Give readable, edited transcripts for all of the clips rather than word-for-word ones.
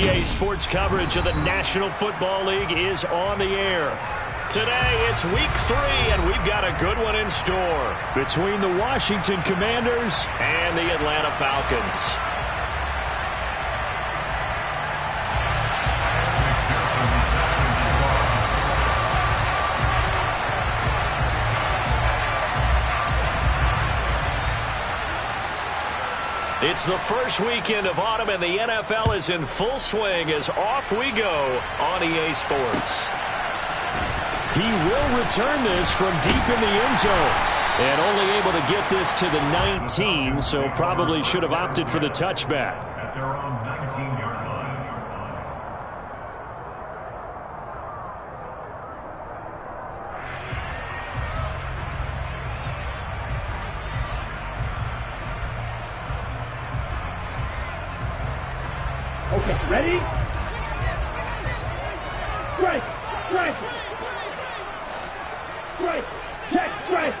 EA Sports coverage of the National Football League is on the air. Today, it's Week 3, and we've got a good one in store between the Washington Commanders and the Atlanta Falcons. It's the first weekend of autumn, and the NFL is in full swing as off we go on EA Sports. He will return this from deep in the end zone. And only able to get this to the 19, so probably should have opted for the touchback. At their own 19-yard line. Okay, ready? Strike! Strike! Strike! Check! Strike!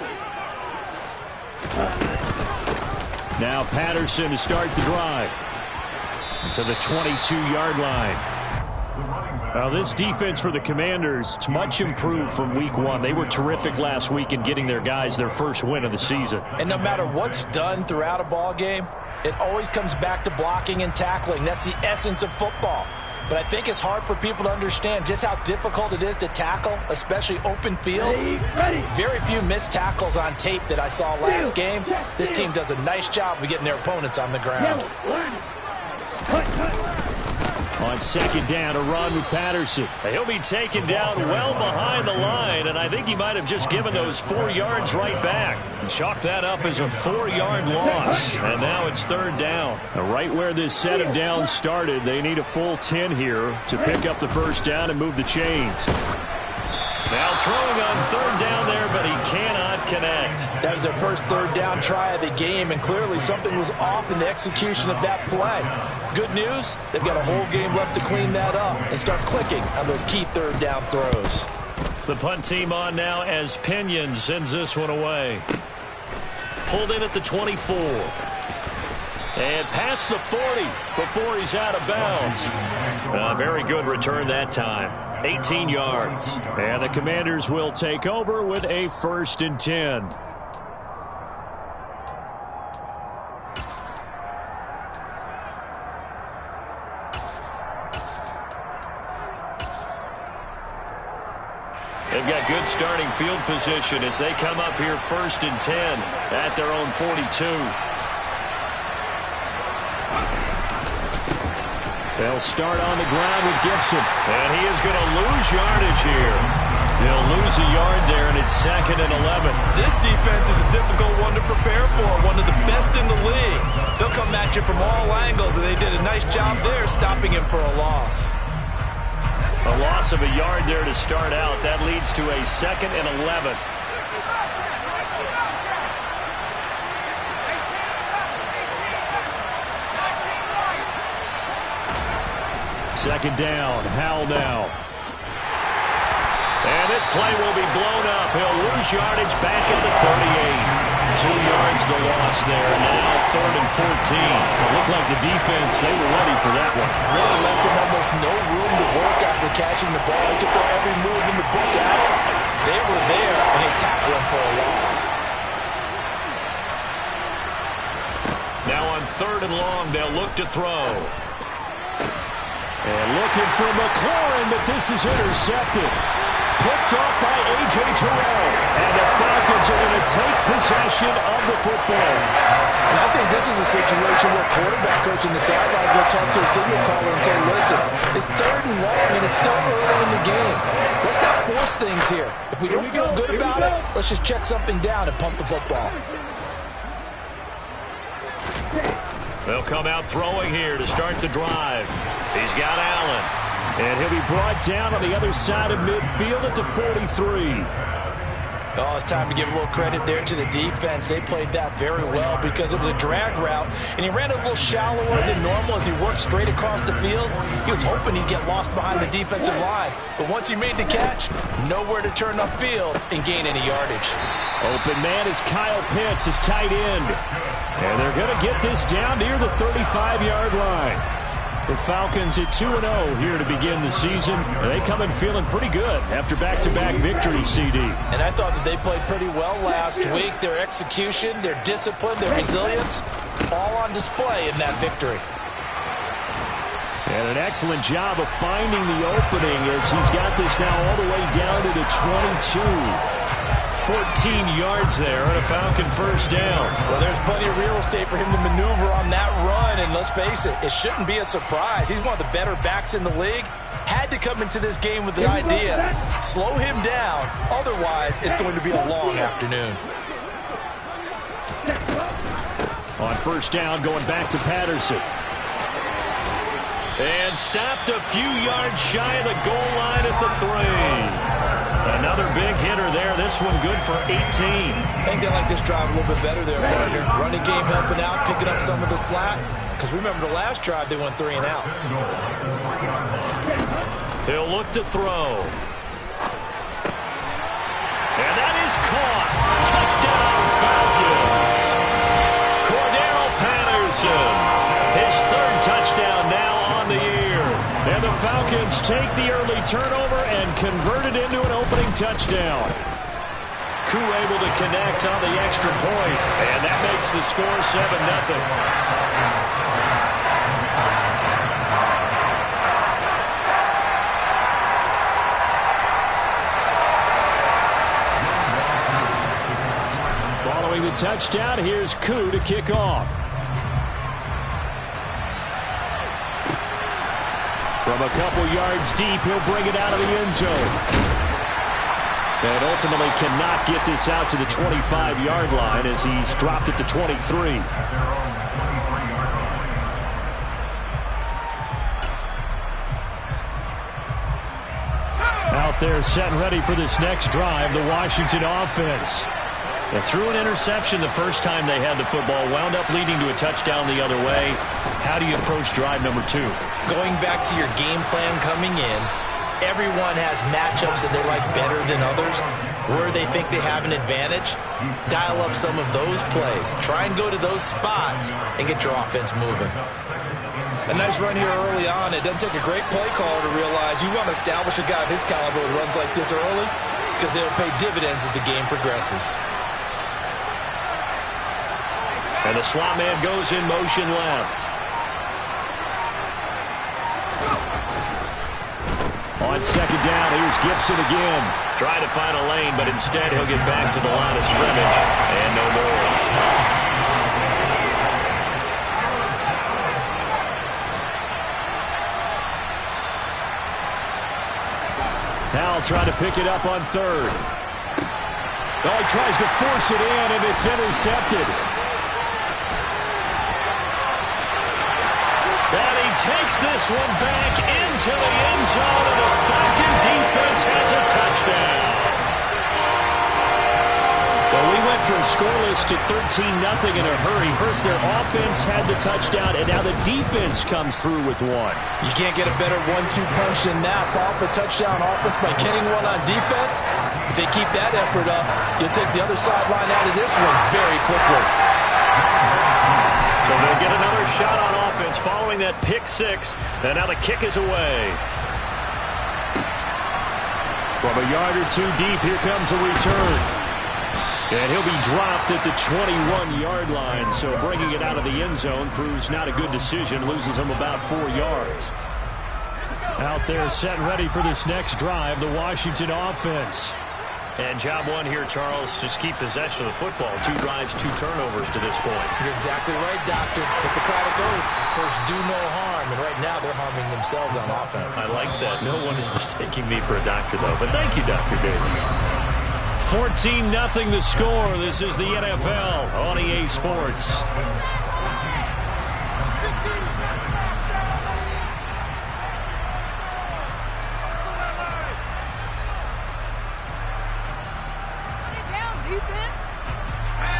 Now Patterson to start the drive. To the 22-yard line. Now this defense for the Commanders is much improved from Week 1. They were terrific last week in getting their guys their first win of the season. And no matter what's done throughout a ball game, it always comes back to blocking and tackling. That's the essence of football. But I think it's hard for people to understand just how difficult it is to tackle, especially open field. Very few missed tackles on tape that I saw last game. This team does a nice job of getting their opponents on the ground. On second down, a run with Patterson. He'll be taken down well behind the line, and I think he might have just given those 4 yards right back. And chalk that up as a 4-yard loss. And now it's third down. Right where this set of downs started, they need a full 10 here to pick up the first down and move the chains. Now throwing on third down there, but he cannot connect. That was their first third down try of the game, and clearly something was off in the execution of that play. Good news, they've got a whole game left to clean that up and start clicking on those key third down throws. The punt team on now as Pinion sends this one away. Pulled in at the 24. And past the 40 before he's out of bounds. Very good return that time. 18 yards. And the Commanders will take over with a 1st and 10. They've got good starting field position as they come up here 1st and 10 at their own 42. They'll start on the ground with Gibson. And he is going to lose yardage here. They'll lose a yard there, and it's 2nd and 11. This defense is a difficult one to prepare for, one of the best in the league. They'll come at you from all angles, and they did a nice job there stopping him for a loss. A loss of a yard there to start out. That leads to a 2nd and 11. Second down, Howell now. And this play will be blown up. He'll lose yardage back at the 38. 2 yards the loss there. Now 3rd and 14. It looked like the defense, they were ready for that one. Really left him almost no room to work after catching the ball. He could throw every move in the book at him. They were there, and they tackled him for a loss. Now on 3rd and long, they'll look to throw. And looking for McLaurin, but this is intercepted. Picked off by A.J. Terrell. And the Falcons are going to take possession of the football. And I think this is a situation where quarterback coach in the sidelines will talk to a signal caller and say, listen, it's 3rd and long, and it's still early in the game. Let's not force things here. If we don't feel good about it, let's just check something down and punt the football. They'll come out throwing here to start the drive. He's got Allen. And he'll be brought down on the other side of midfield at the 43. Oh, it's time to give a little credit there to the defense. They played that very well because it was a drag route, and he ran a little shallower than normal as he worked straight across the field. He was hoping he'd get lost behind the defensive line, but once he made the catch, nowhere to turn upfield and gain any yardage. Open man is Kyle Pitts, his tight end. And they're going to get this down near the 35-yard line. The Falcons at 2-0 here to begin the season. They come in feeling pretty good after back-to-back victories, CD. And I thought that they played pretty well last week. Their execution, their discipline, their resilience, all on display in that victory. And an excellent job of finding the opening as he's got this now all the way down to the 22. 14 yards there and a Falcon first down. Well, there's plenty of real estate for him to maneuver on that run, and let's face it, it shouldn't be a surprise. He's one of the better backs in the league. Had to come into this game with the idea, slow him down, otherwise it's going to be a long afternoon. On first down, going back to Patterson. And stopped a few yards shy of the goal line at the 3. Another big hitter there. This one good for 18. I think they like this drive a little bit better there, partner. Running game helping out, picking up some of the slack. Because remember the last drive, they went 3 and out. He'll look to throw. And that is caught. Touchdown, Falcons. Cordero Patterson. His 3rd touchdown now on the year. And the Falcons take the early turnover and convert it into an opening touchdown. Koo able to connect on the extra point, and that makes the score 7-0. Following the touchdown, here's Koo to kick off. From a couple yards deep, he'll bring it out of the end zone. And ultimately cannot get this out to the 25-yard line as he's dropped it to 23. Out there set and ready for this next drive, the Washington offense. They threw an interception the first time they had the football, wound up leading to a touchdown the other way. How do you approach drive number 2? Going back to your game plan coming in, everyone has matchups that they like better than others, where they think they have an advantage. Dial up some of those plays. Try and go to those spots and get your offense moving. A nice run here early on. It doesn't take a great play caller to realize you want to establish a guy of his caliber who runs like this early because they'll pay dividends as the game progresses. And the slot man goes in motion left. On second down, here's Gibson again. Trying to find a lane, but instead he'll get back to the line of scrimmage. And no more. Howell trying to pick it up on 3rd. Oh, he tries to force it in, and it's intercepted. And he takes this one back into the end zone, and the Falcon defense has a touchdown. Well, we went from scoreless to 13-0 in a hurry. First, their offense had the touchdown, and now the defense comes through with one. You can't get a better 1-2 punch than that. Follow up a touchdown offense by getting one on defense. If they keep that effort up, you'll take the other sideline out of this one very quickly. So they'll get another shot on offense following that pick 6. And now the kick is away. From a yard or 2 deep, here comes a return. And he'll be dropped at the 21-yard line. So bringing it out of the end zone proves not a good decision. Loses him about 4 yards. Out there set and ready for this next drive, the Washington offense. And job 1 here, Charles, just keep possession of the football. 2 drives, 2 turnovers to this point. You're exactly right, Doctor. Hippocratic oath. First, do no harm. And right now, they're harming themselves on offense. I like that. No one is mistaking me for a doctor, though. But thank you, Dr. Davis. 14-0 the score. This is the NFL on EA Sports.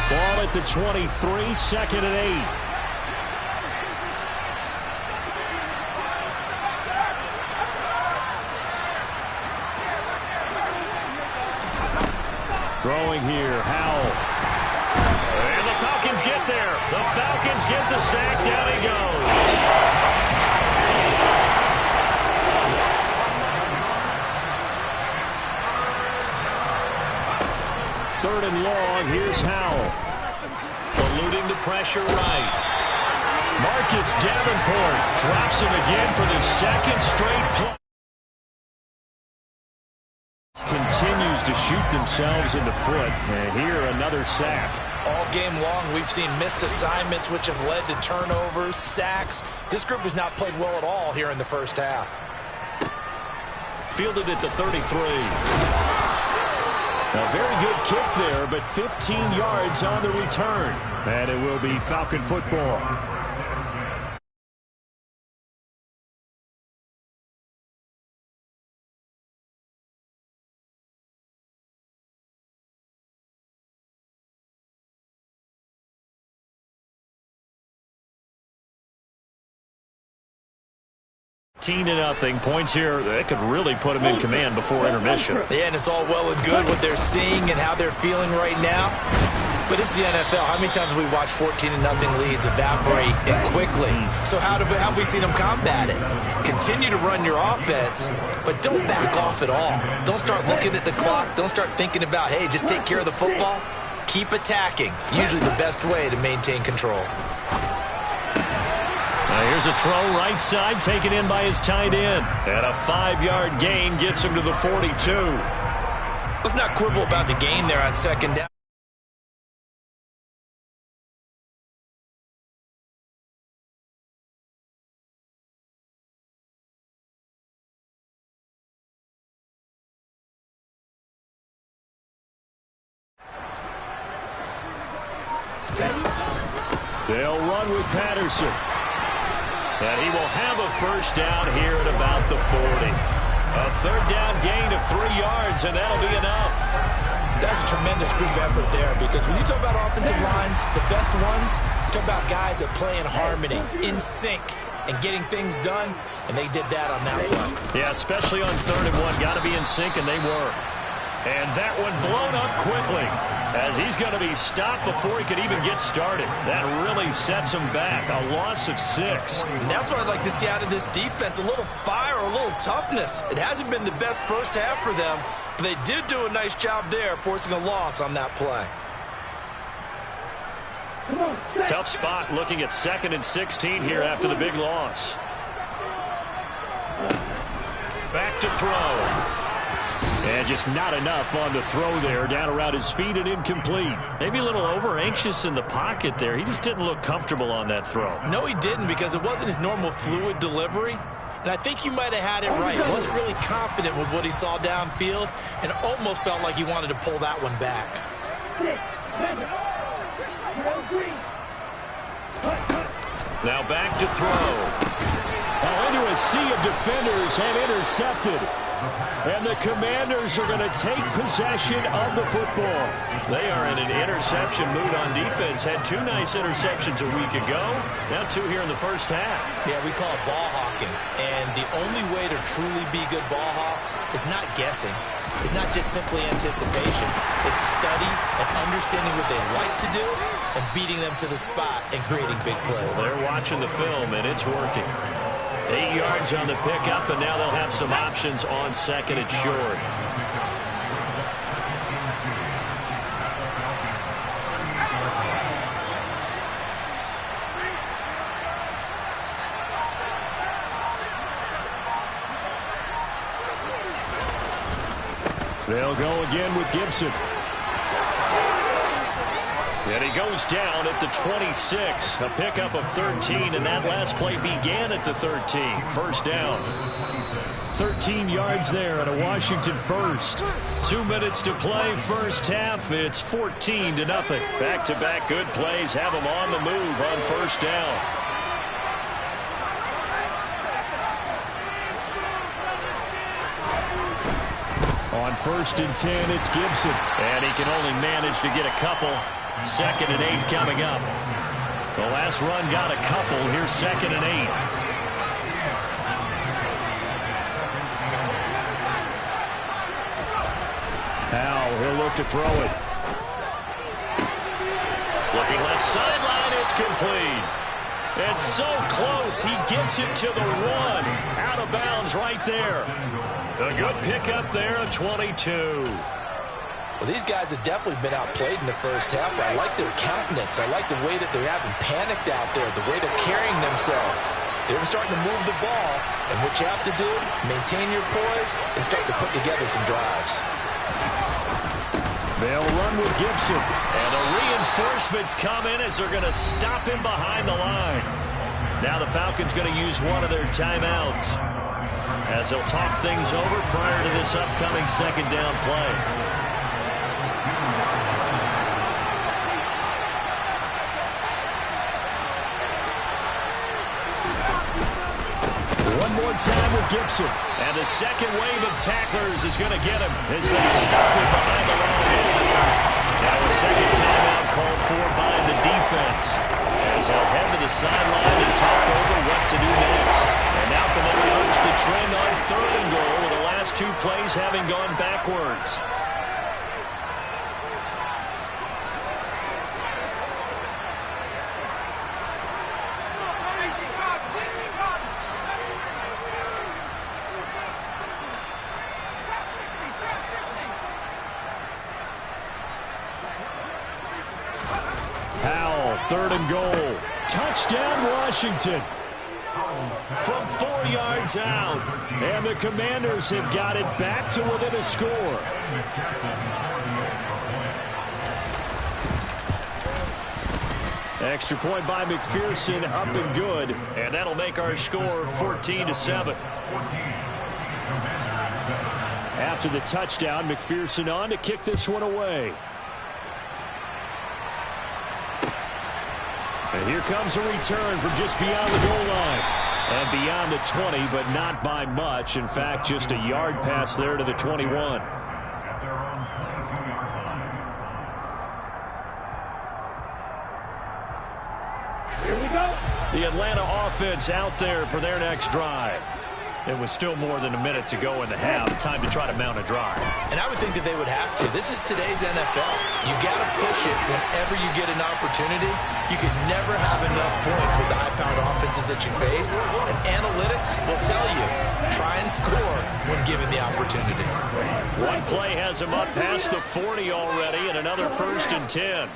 Ball at the 23, 2nd and 8. Throwing here, Howell. And the Falcons get there. The Falcons get the sack. Down he goes. 3rd and long. Here's Howell. Eluding the pressure right. Marcus Davenport drops him again for the 2nd straight play. Continues to shoot themselves in the foot. And here, another sack. All game long, we've seen missed assignments, which have led to turnovers, sacks. This group has not played well at all here in the first half. Fielded at the 33. A very good kick there, but 15 yards on the return. And it will be Falcon football. -0. Points here. That could really put them in command before intermission. Yeah, and it's all well and good what they're seeing and how they're feeling right now. But it's the NFL. How many times have we watched 14-0 leads evaporate and quickly? So how have we seen them combat it? Continue to run your offense, but don't back off at all. Don't start looking at the clock. Don't start thinking about, hey, just take care of the football. Keep attacking. Usually the best way to maintain control. Here's a throw right side, taken in by his tight end. And a 5-yard gain gets him to the 42. Let's not quibble about the gain there on 2nd down. They'll run with Patterson. And he will have a 1st down here at about the 40. A 3rd down gain of 3 yards, and that'll be enough. That's a tremendous group effort there, because when you talk about offensive lines, the best ones, talk about guys that play in harmony, in sync, and getting things done, and they did that on that play. Yeah, especially on 3rd and 1. Got to be in sync, and they were. And that one blown up quickly, as he's going to be stopped before he could even get started. That really sets him back. A loss of 6. And that's what I'd like to see out of this defense. A little fire, a little toughness. It hasn't been the best first half for them, but they did do a nice job there, forcing a loss on that play. Tough spot looking at 2nd and 16 here after the big loss. Back to throw. And just not enough on the throw there. Down around his feet and incomplete. Maybe a little over-anxious in the pocket there. He just didn't look comfortable on that throw. No, he didn't, because it wasn't his normal fluid delivery. And I think you might have had it right. He wasn't really confident with what he saw downfield and almost felt like he wanted to pull that one back. Now back to throw. Into a sea of defenders and intercepted. And the Commanders are going to take possession of the football. They are in an interception mood on defense. Had 2 nice interceptions a week ago. Now 2 here in the first half. Yeah, we call it ball hawking. And the only way to truly be good ball hawks is not guessing. It's not just simply anticipation. It's study and understanding what they like to do and beating them to the spot and creating big plays. They're watching the film, and it's working. 8 yards on the pickup, and now they'll have some options on 2nd and short. They'll go again with Gibson. And he goes down at the 26. A pickup of 13, and that last play began at the 13. 1st down. 13 yards there and a Washington 1st. 2 minutes to play, first half. It's 14-0. Back-to-back good plays have them on the move on 1st down. On 1st and 10, it's Gibson. And he can only manage to get a couple. 2nd and 8 coming up. The last run got a couple. Here's 2nd and 8. Howell, he'll look to throw it. Looking left sideline, it's complete. It's so close, he gets it to the 1. Out of bounds right there. A good pickup there, a 22. Well, these guys have definitely been outplayed in the first half, but I like their countenance. I like the way that they're having panicked out there, the way they're carrying themselves. They're starting to move the ball, and what you have to do, maintain your poise and start to put together some drives. They'll run with Gibson, and the reinforcements come in as they're going to stop him behind the line. Now the Falcons going to use one of their timeouts as they'll talk things over prior to this upcoming second down play. One more time with Gibson. And the second wave of tacklers is going to get him as they stop him behind the line. Now a second timeout called for by the defense as they'll head to the sideline and talk over what to do next. And now can they reverse the trend on 3rd and goal with the last 2 plays having gone backwards. Powell, 3rd and goal. Touchdown, Washington. From 4 yards out. And the Commanders have got it back to within a score. Extra point by McPherson, up and good. And that'll make our score 14-7. After the touchdown, McPherson on to kick this one away. And here comes a return from just beyond the goal line. And beyond the 20, but not by much. In fact, just a yard pass there to the 21. At their own 22-yard line. Here we go. The Atlanta offense out there for their next drive. It was still more than a minute to go in the half. Time to try to mount a drive. And I would think that they would have to. This is today's NFL. You got to push it whenever you get an opportunity. You can never have enough points with the high-powered offenses that you face. And analytics will tell you, try and score when given the opportunity. One play has him up past the 40 already, and another 1st and 10.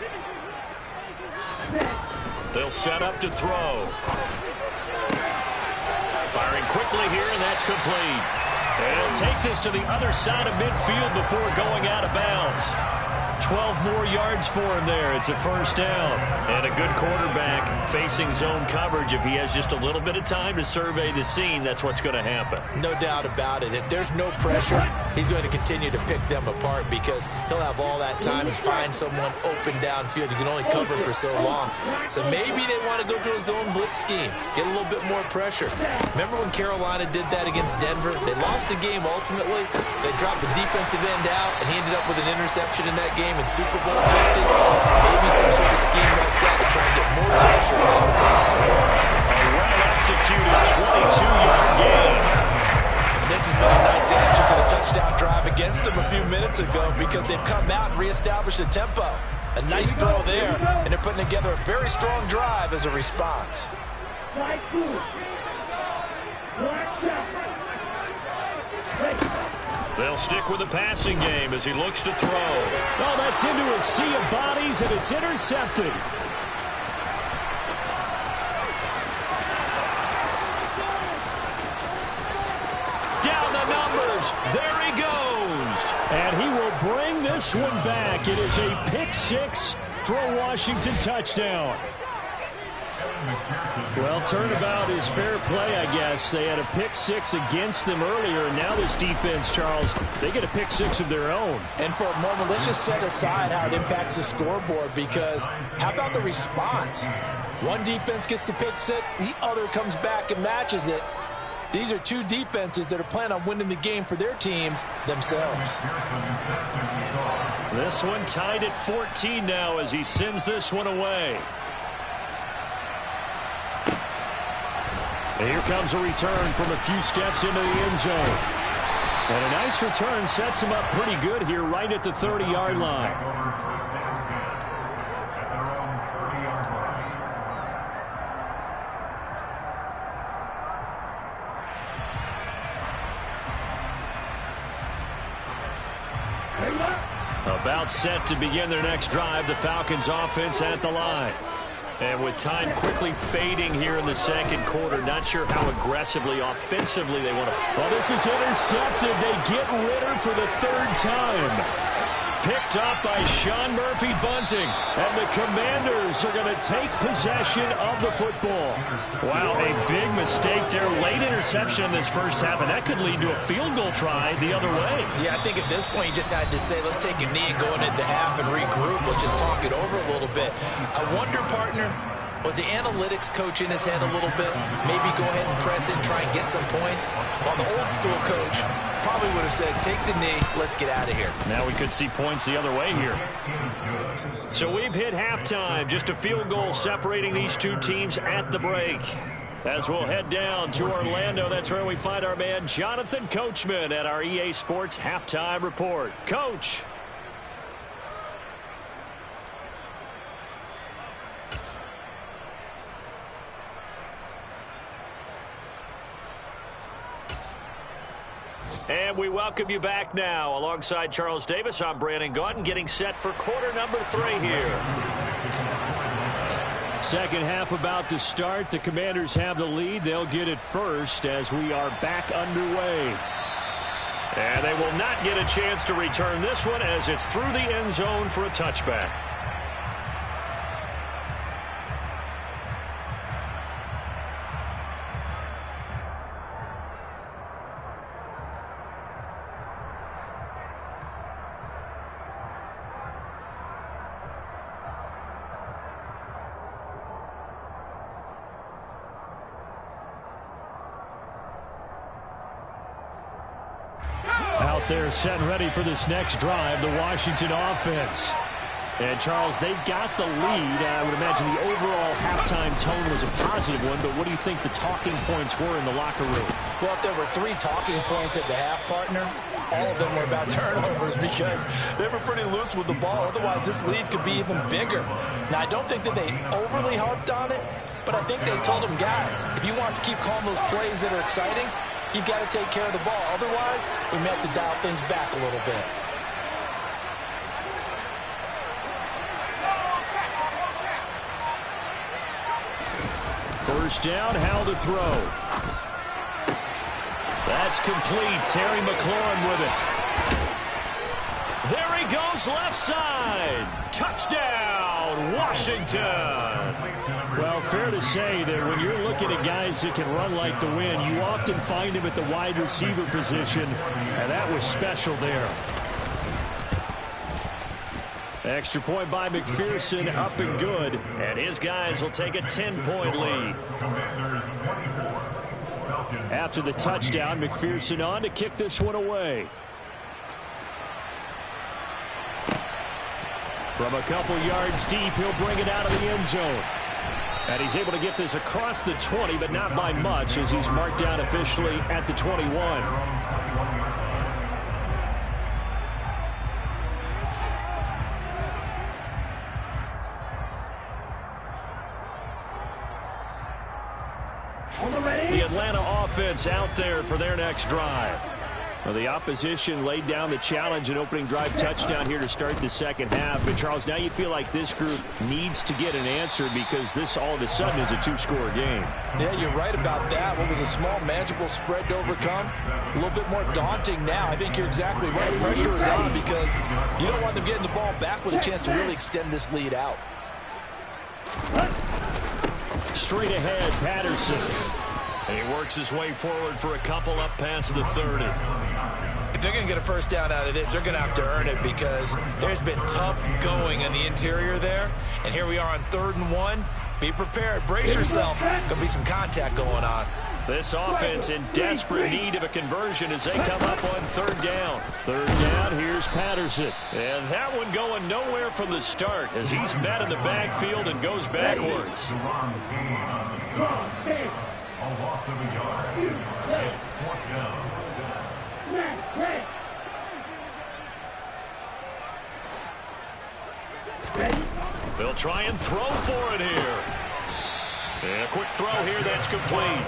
They'll set up to throw. Firing quickly here, and that's complete. And he'll take this to the other side of midfield before going out of bounds. 12 more yards for him there. It's a 1st down. And a good quarterback facing zone coverage. If he has just a little bit of time to survey the scene, that's what's going to happen. No doubt about it. If there's no pressure, he's going to continue to pick them apart because he'll have all that time to find someone open downfield. You can only cover for so long. So maybe they want to go to a zone blitz scheme, get a little bit more pressure. Remember when Carolina did that against Denver? They lost the game ultimately. They dropped the defensive end out, and he ended up with an interception in that game in Super Bowl 50. Maybe some sort of scheme like that to try and get more pressure on the passer. A well-executed 22-yard gain. This has been a nice answer to the touchdown drive against them a few minutes ago because they've come out and reestablished the tempo. A nice throw there, and they're putting together a very strong drive as a response. They'll stick with the passing game as he looks to throw. Oh, that's into a sea of bodies, and it's intercepted. Down the numbers. There he goes. And he will bring this one back. It is a pick-6 for a Washington touchdown. Well, turnabout is fair play, I guess. They had a pick-6 against them earlier, and now this defense, Charles, they get a pick-6 of their own. And for a moment, let's just set aside how it impacts the scoreboard because how about the response? One defense gets the pick-6, the other comes back and matches it. These are two defenses that are planning on winning the game for their teams themselves. This one tied at 14 now as he sends this one away. And here comes a return from a few steps into the end zone. And a nice return sets him up pretty good here right at the 30-yard line. About set to begin their next drive, the Falcons offense at the line. And with time quickly fading here in the second quarter, not sure how aggressively, offensively they want to. Well, this is intercepted. They get Ritter for the third time. Picked up by Sean Murphy-Bunting. And the Commanders are going to take possession of the football. Wow, a big mistake there. Late interception in this first half, and that could lead to a field goal try the other way. Yeah, I think at this point you just had to say, let's take a knee and go into half and regroup. Let's just talk it over a little bit. I wonder, partner, was the analytics coach in his head a little bit? Maybe go ahead and press it and try and get some points? While the old school coach probably would have said, take the knee, let's get out of here. Now we could see points the other way here. So we've hit halftime. Just a field goal separating these two teams at the break. As we'll head down to Orlando, that's where we find our man Jonathan Coachman at our EA Sports Halftime Report. Coach. And we welcome you back now. Alongside Charles Davis, I'm Brandon Gaudin, getting set for quarter number 3 here. Second half about to start. The Commanders have the lead. They'll get it first as we are back underway. And they will not get a chance to return this one as it's through the end zone for a touchback. Out there set ready for this next drive, the Washington offense. And, Charles, they've got the lead. I would imagine the overall halftime tone was a positive one, but what do you think the talking points were in the locker room? Well, if there were 3 talking points at the half, partner, all of them were about turnovers because they were pretty loose with the ball. Otherwise, this lead could be even bigger. Now, I don't think that they overly harped on it, but I think they told them, guys, if you want to keep calling those plays that are exciting, you've got to take care of the ball. Otherwise, we may have to dial things back a little bit. First down, how to throw. That's complete. Terry McLaurin with it. There he goes, left side. Touchdown, Washington. Well, fair to say that when you're looking at guys that can run like the wind, you often find him at the wide receiver position, and that was special there. Extra point by McPherson, up and good. And his guys will take a 10-point lead. After the touchdown, McPherson on to kick this one away. From a couple yards deep, he'll bring it out of the end zone. And he's able to get this across the 20, but not by much, as he's marked down officially at the 21. The Atlanta offense out there for their next drive. Well, the opposition laid down the challenge and opening drive touchdown here to start the second half. But, Charles, now you feel like this group needs to get an answer because this all of a sudden is a 2-score game. Yeah, you're right about that. What was a small, manageable spread to overcome, a little bit more daunting now. I think you're exactly right. Pressure is on because you don't want them getting the ball back with a chance to really extend this lead out. Straight ahead, Patterson. And he works his way forward for a couple up past the 30. If they're going to get a first down out of this, they're going to have to earn it because there's been tough going in the interior there. And here we are on 3rd and 1. Be prepared. Brace yourself. Going to be some contact going on. This offense in desperate need of a conversion as they come up on 3rd down. 3rd down, here's Patterson. And that one going nowhere from the start as he's met in the backfield and goes backwards. A loss of a yard. It's 4th down. They'll try and throw for it here. And a quick throw here that's complete.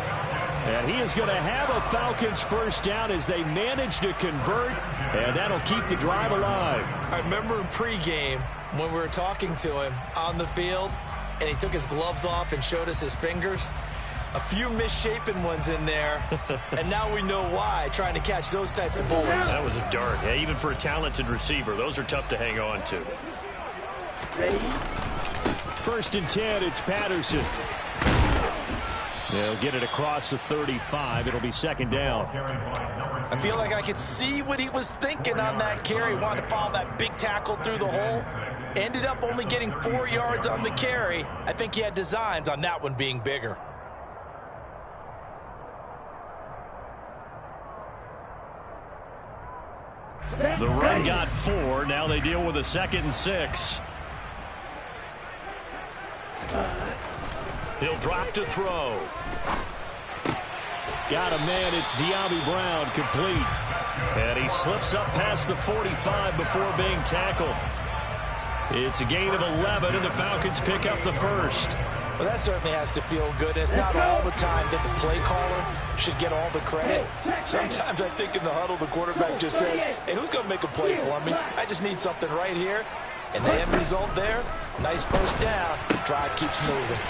And he is going to have a Falcons first down as they manage to convert, and that'll keep the drive alive. I remember in pregame when we were talking to him on the field, and he took his gloves off and showed us his fingers. A few misshapen ones in there, and now we know why, trying to catch those types of bullets. That was a dart. Yeah, even for a talented receiver, those are tough to hang on to. Ready? 1st and 10, it's Patterson. They'll get it across the 35. It'll be 2nd down. I feel like I could see what he was thinking on that carry. Wanted to follow that big tackle through the hole. Ended up only getting 4 yards on the carry. I think he had designs on that one being bigger. The run got 4. Now they deal with a 2nd and 6. He'll drop to throw. Got a man. It's De'Ami Brown, complete. And he slips up past the 45 before being tackled. It's a gain of 11, and the Falcons pick up the first. Well, that certainly has to feel good. It's not all the time that the play caller should get all the credit. Sometimes I think in the huddle, the quarterback just says, hey, who's going to make a play for me? I just need something right here. And the end result there, nice first down. Drive keeps moving.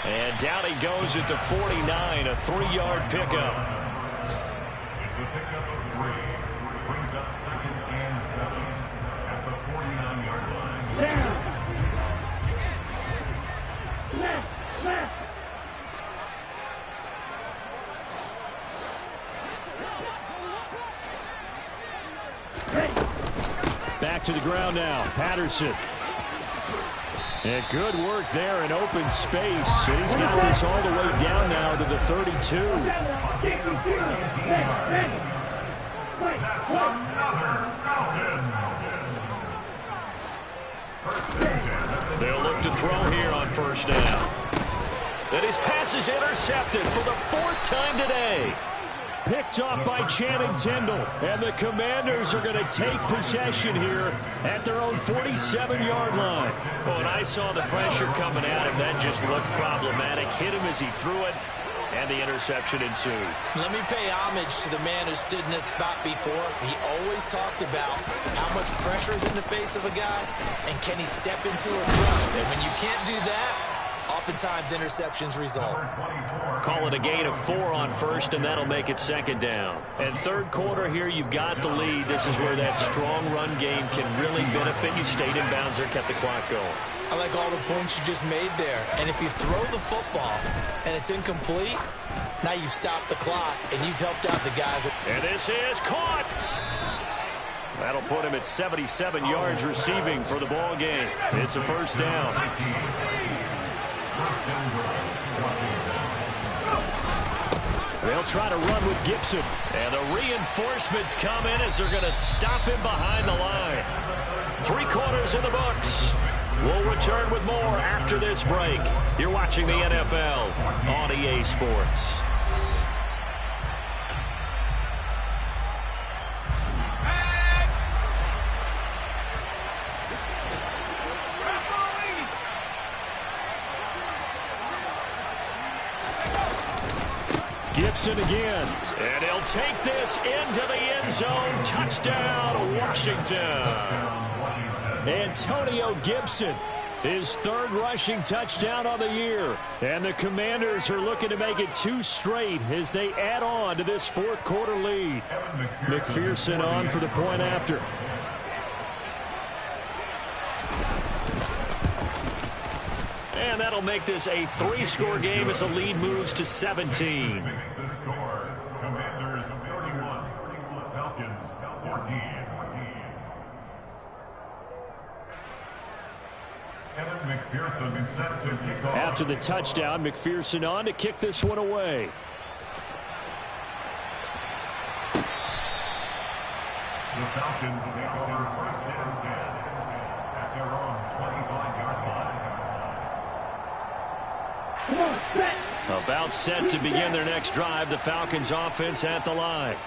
And down he goes at the 49, a 3-yard pickup. It's a pickup of 3. Brings up 2nd and 7 at the 49-yard line. Down. Left. Left. Back to the ground now. Patterson. And good work there in open space. And he's got this all the way down now to the 32. That's another Falcon. They'll look to throw here on 1st down. And his pass is intercepted for the 4th time today. Picked off by Channing Tindall. And the Commanders are going to take possession here at their own 47-yard line. Well, when I saw the pressure coming at him, that just looked problematic. Hit him as he threw it, and the interception ensued. Let me pay homage to the man who stood in this spot before. He always talked about how much pressure is in the face of a guy, and can he step into a throw. And when you can't do that, oftentimes interceptions result. Call it a gain of 4 on 1st, and that'll make it 2nd down. And 3rd quarter here, you've got the lead. This is where that strong run game can really benefit you. Stayed in bounds there, kept the clock going. I like all the points you just made there. And if you throw the football and it's incomplete, now you've stopped the clock and you've helped out the guys. And this is caught. That'll put him at 77 yards receiving for the ball game. It's a 1st down. They'll try to run with Gibson. And the reinforcements come in as they're going to stop him behind the line. 3 quarters in the books. We'll return with more after this break. You're watching the NFL on EA Sports. Gibson again. And he'll take this into the end zone. Touchdown, Washington. Antonio Gibson, his 3rd rushing touchdown on the year. And the Commanders are looking to make it 2 straight as they add on to this 4th quarter lead. McPherson on for the point after. And that'll make this a 3-score game as the lead moves to 17. Makes the score. Commanders 31. Falcons 14. Kevin McPherson set to kick off. After the touchdown, McPherson on to kick this one away. The Falcons take over 1st and 10 at their own 25-yard line. About set to begin their next drive. The Falcons offense at the line.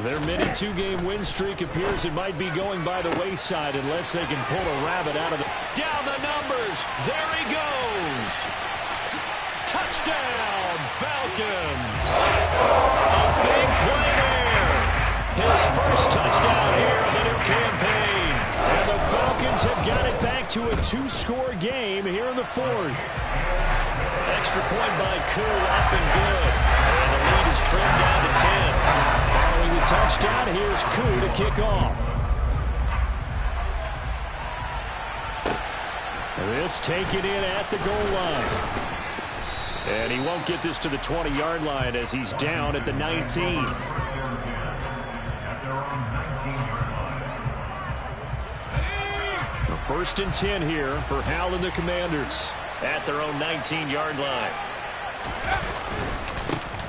Their mini 2-game win streak appears it might be going by the wayside unless they can pull a rabbit out of the... Down the numbers. There he goes. Touchdown, Falcons. A big play there. His first touchdown here of the new campaign. And the Falcons have got it back to a 2-score game here in the fourth. Extra point by Koo, up and good. And the lead is trimmed down to 10. Following the touchdown, here's Koo to kick off. This taken in at the goal line. And he won't get this to the 20-yard line as he's down at the 19. The 1st and 10 here for Hal and the Commanders at their own 19-yard line.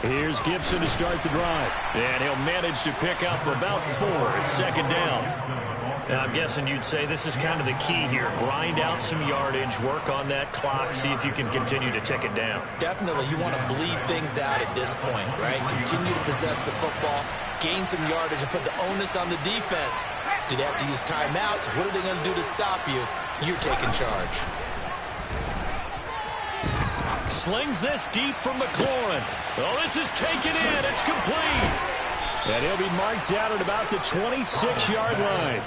Here's Gibson to start the drive. And he'll manage to pick up about 4 at 2nd down. Now, I'm guessing you'd say this is kind of the key here. Grind out some yardage, work on that clock, see if you can continue to tick it down. Definitely, you want to bleed things out at this point, right? Continue to possess the football, gain some yardage, and put the onus on the defense. Do they have to use timeouts? What are they going to do to stop you? You're taking charge. Slings this deep from McLaurin. Oh, this is taken in. It's complete. And he'll be marked down at about the 26-yard line.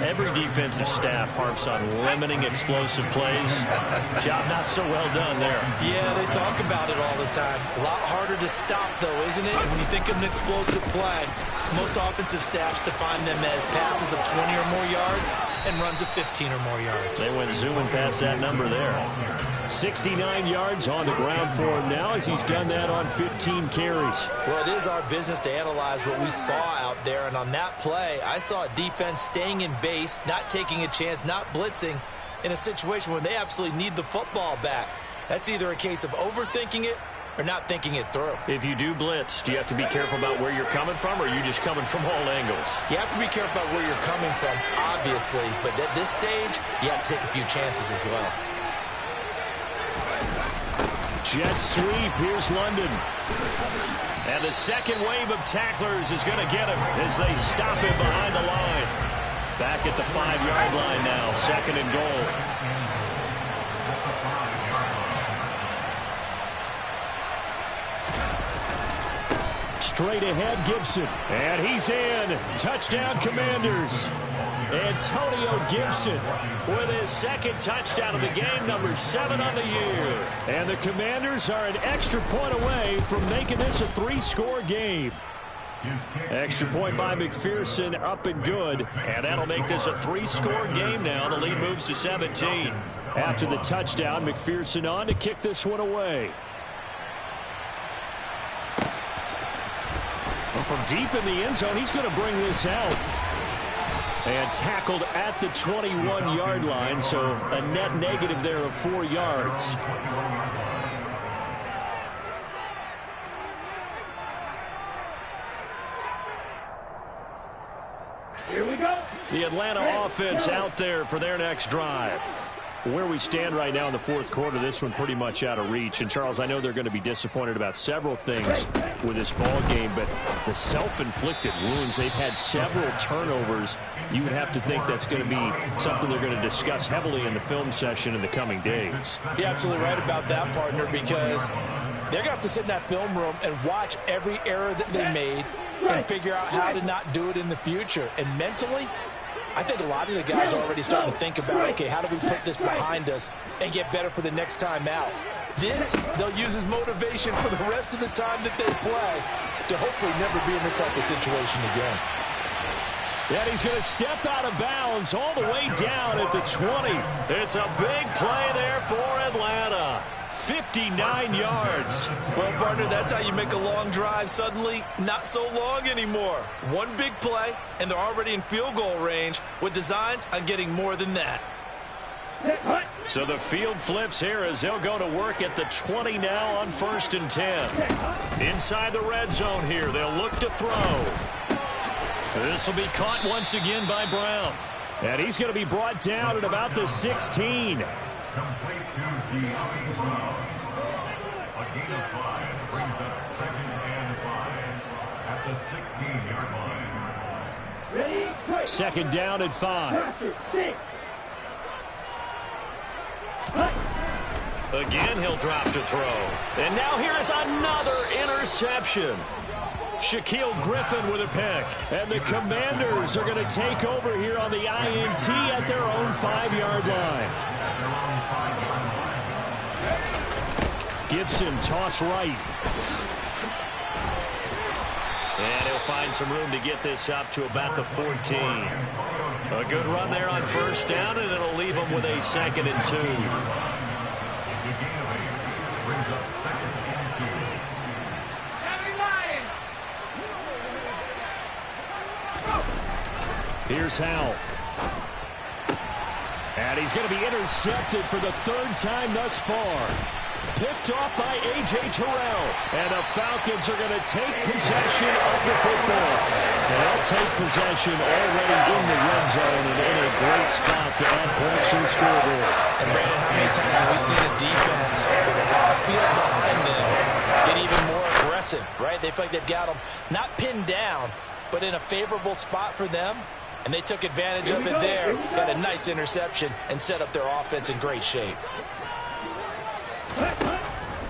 Every defensive staff harps on limiting explosive plays. Job not so well done there. Yeah, they talk about it all the time. A lot harder to stop, though, isn't it? And when you think of an explosive play, most offensive staffs define them as passes of 20 or more yards and runs of 15 or more yards. They went zooming past that number there. 69 yards on the ground for him now as he's done that on 15 carries. Well, it is our business to analyze what we saw out there, and on that play, I saw a defense staying in base, not taking a chance, not blitzing in a situation where they absolutely need the football back. That's either a case of overthinking it or not thinking it through. If you do blitz, do you have to be careful about where you're coming from, or are you just coming from all angles? You have to be careful about where you're coming from, obviously, but at this stage, you have to take a few chances as well. Jet sweep. Here's London. And the second wave of tacklers is going to get him as they stop him behind the line. Back at the 5-yard line now, 2nd and goal. Straight ahead, Gibson. And he's in. Touchdown, Commanders. Antonio Gibson with his 2nd touchdown of the game, number 7 on the year. And the Commanders are an extra point away from making this a 3-score game. Extra point by McPherson, up and good. And that'll make this a 3-score game now. The lead moves to 17. After the touchdown, McPherson on to kick this one away. Well, from deep in the end zone, he's going to bring this out. And tackled at the 21-yard line, so a net negative there of 4 yards. Here we go. The Atlanta offense out there for their next drive. Where we stand right now in the 4th quarter, this one pretty much out of reach. And, Charles, I know they're going to be disappointed about several things with this ball game, but the self-inflicted wounds, they've had several turnovers. You would have to think that's going to be something they're going to discuss heavily in the film session in the coming days. You're absolutely right about that, partner, because they're going to have to sit in that film room and watch every error that they made and figure out how to not do it in the future. And mentally, I think a lot of the guys are already starting to think about, okay, how do we put this behind us and get better for the next time out? This, they'll use as motivation for the rest of the time that they play to hopefully never be in this type of situation again. And he's going to step out of bounds all the way down at the 20. It's a big play there for Atlanta. 59 yards. Well, partner, that's how you make a long drive suddenly not so long anymore. One big play, and they're already in field goal range with designs on getting more than that. So the field flips here as they'll go to work at the 20 now on 1st and 10. Inside the red zone here, they'll look to throw. This will be caught once again by Brown. And he's going to be brought down at about the 16. Complete to De'Ami Brown. A gain of 5 brings us 2nd and 5 at the 16-yard line. Ready, quick. 2nd down at 5. Faster, 6. Again, he'll drop to throw. And now here is another interception. Shaquill Griffin with a pick. And the Commanders are going to take over here on the INT at their own 5-yard line. Gibson toss right. And he'll find some room to get this up to about the 14. A good run there on first down, and it'll leave him with a 2nd and 2. Here's Howell. And he's going to be intercepted for the 3rd time thus far. Picked off by A.J. Terrell. And the Falcons are going to take possession of the football. And they'll take possession already in the red zone and in a great spot to add points to the scoreboard. And Brandon, how many times have we seen a defense with a lot of field behind them get even more aggressive, right? They feel like they've got them not pinned down, but in a favorable spot for them. And they took advantage of it there, got a nice interception, and set up their offense in great shape.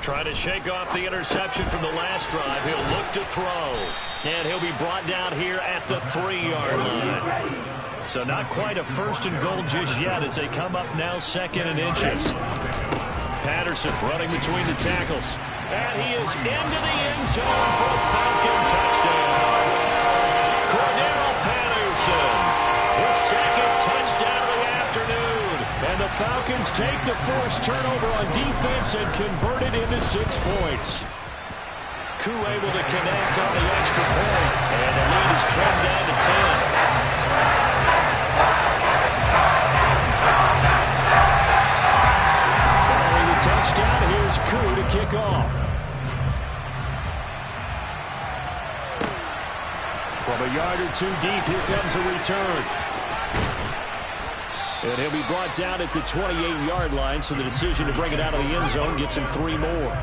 Trying to shake off the interception from the last drive. He'll look to throw. And he'll be brought down here at the 3-yard line. So not quite a 1st and goal just yet as they come up now 2nd and inches. Patterson running between the tackles. And he is into the end zone for a Falcon touchdown. Cordero Patterson, his 2nd touchdown of the afternoon. And the Falcons take the forced turnover on defense and convert it into 6 points. Koo able to connect on the extra point. And the lead is trimmed down to 10. Following the touchdown, here's Koo to kick off. From a yard or 2 deep, here comes a return. And he'll be brought down at the 28-yard line, so the decision to bring it out of the end zone gets him 3 more.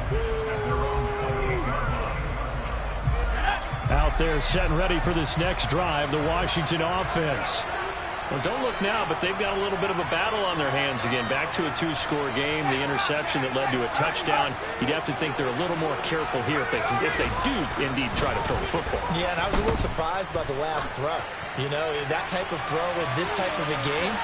Out there set and ready for this next drive, the Washington offense. Well, don't look now, but they've got a little bit of a battle on their hands again. Back to a 2-score game, the interception that led to a touchdown. You'd have to think they're a little more careful here if they do indeed try to throw the football. Yeah, and I was a little surprised by the last throw. You know, that type of throw in this type of a game,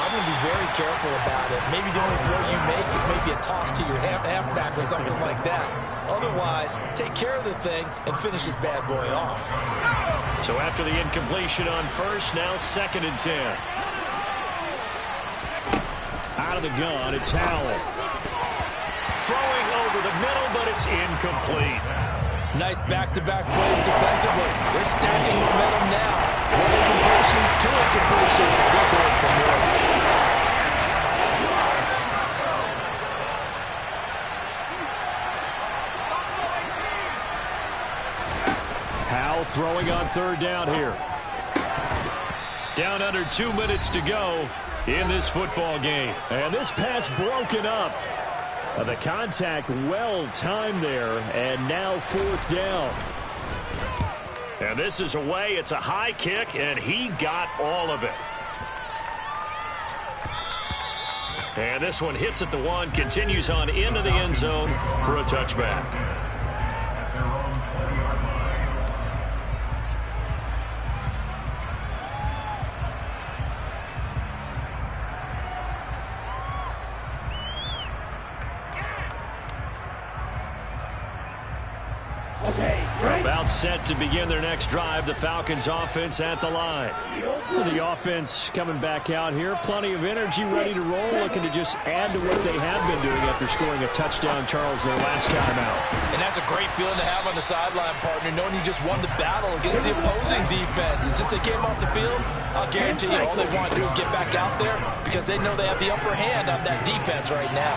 I'm going to be very careful about it. Maybe the only throw you make is maybe a toss to your halfback or something like that. Otherwise, take care of the thing and finish this bad boy off. So after the incompletion on first, now 2nd and 10. Out of the gun, it's Howell. Throwing over the middle, but it's incomplete. Nice back-to-back plays defensively. They're stacking momentum now. One incompletion, 2 incompletion. They're going for more. Howell throwing on 3rd down here. Down under 2 minutes to go in this football game. And this pass broken up. The contact well timed there, and now 4th down. And this is away. It's a high kick, and he got all of it. And this one hits at the 1, continues on into the end zone for a touchback. About set to begin their next drive, the Falcons offense at the line. The offense coming back out here, plenty of energy, ready to roll, looking to just add to what they have been doing after scoring a touchdown, Charles, their last time out. And that's a great feeling to have on the sideline, partner, knowing you just won the battle against the opposing defense. And since they came off the field, I'll guarantee you all they want to do is get back out there because they know they have the upper hand on that defense right now.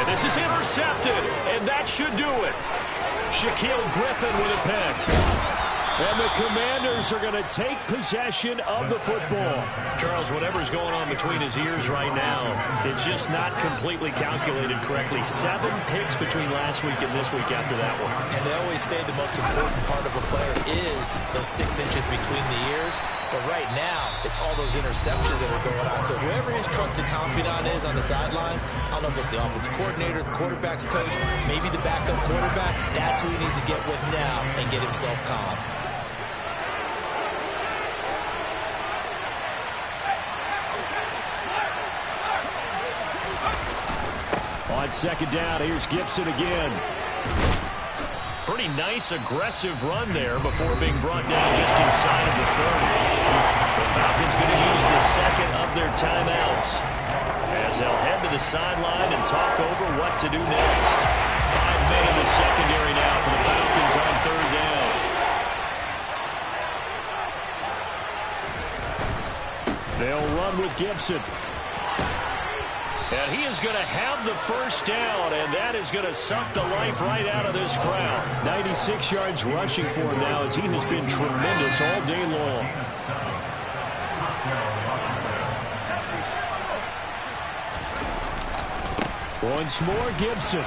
And this is intercepted, and that should do it. Shaquill Griffin with a pick. And the Commanders are going to take possession of the football. Charles, whatever's going on between his ears right now, it's just not completely calculated correctly. 7 picks between last week and this week after that one. And they always say the most important part of a player is those 6 inches between the ears. But right now, it's all those interceptions that are going on. So whoever his trusted confidant is on the sidelines, I don't know if it's the offensive coordinator, the quarterback's coach, maybe the backup quarterback, that's who he needs to get with now and get himself calm. On second down, here's Gibson again. Pretty nice, aggressive run there before being brought down just inside of the 30. The Falcons going to use the second of their timeouts as they'll head to the sideline and talk over what to do next. 5 men in the secondary now for the Falcons on third down. They'll run with Gibson. And he is going to have the first down, and that is going to suck the life right out of this crowd. 96 yards rushing for him now as he has been tremendous all day long. Once more, Gibson.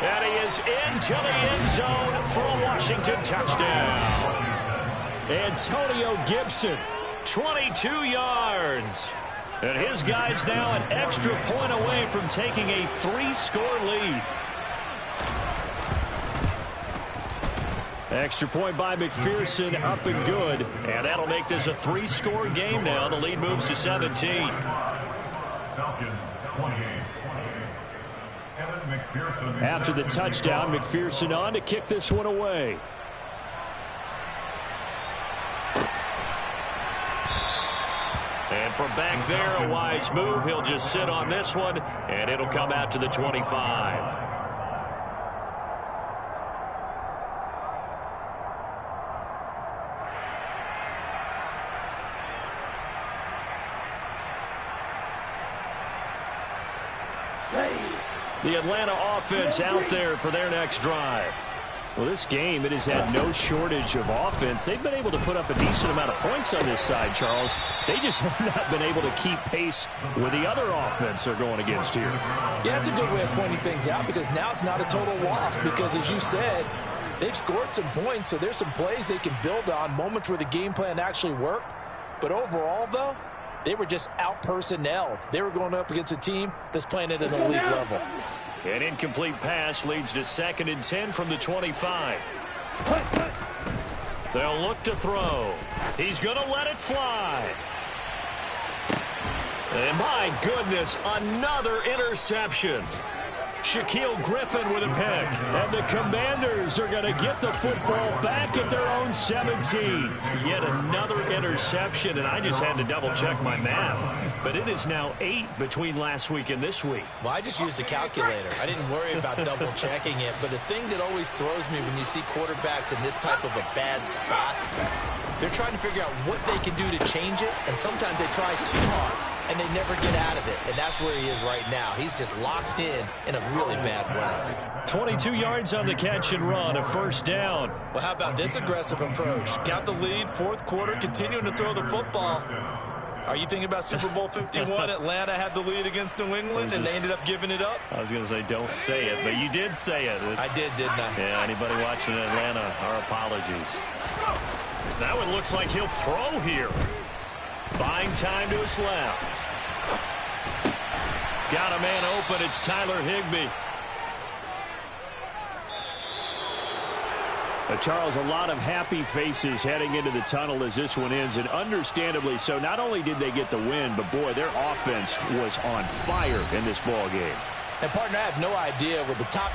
And he is into the end zone for a Washington touchdown. Antonio Gibson. 22 yards. And his guy's now an extra point away from taking a 3-score lead. Extra point by McPherson, up and good. And that'll make this a 3-score game now. The lead moves to 17. After the touchdown, McPherson on to kick this one away. And from back there, a wise move. He'll just sit on this one, and it'll come out to the 25. The Atlanta offense out there for their next drive. Well, this game, it has had no shortage of offense. They've been able to put up a decent amount of points on this side, Charles. They just have not been able to keep pace with the other offense they're going against here. Yeah, that's a good way of pointing things out because now it's not a total loss because, as you said, they've scored some points, so there's some plays they can build on, moments where the game plan actually worked. But overall, though, they were just out-personnelled. They were going up against a team that's playing at an elite level. An incomplete pass leads to 2nd and 10 from the 25. They'll look to throw. He's going to let it fly. And my goodness, another interception. Shaquill Griffin with a pick. And the Commanders are going to get the football back at their own 17. Yet another interception, and I just had to double-check my math. But it is now 8 between last week and this week. Well, I just used a calculator. I didn't worry about double-checking it. But the thing that always throws me when you see quarterbacks in this type of a bad spot, they're trying to figure out what they can do to change it, and sometimes they try too hard. And they never get out of it. And that's where he is right now. He's just locked in a really bad way. 22 yards on the catch and run, a first down. Well, how about this aggressive approach? Got the lead, fourth quarter, continuing to throw the football. Are you thinking about Super Bowl 51? Atlanta had the lead against New England, and they ended up giving it up? I was going to say don't say it, but you did say it. I did, didn't I? Yeah, anybody watching Atlanta, our apologies. That one looks like he'll throw here. Buying time to his left. Got a man open. It's Tyler Higbee. Charles, a lot of happy faces heading into the tunnel as this one ends, and understandably so. Not only did they get the win, but, boy, their offense was on fire in this ball game. And, partner, I have no idea with the top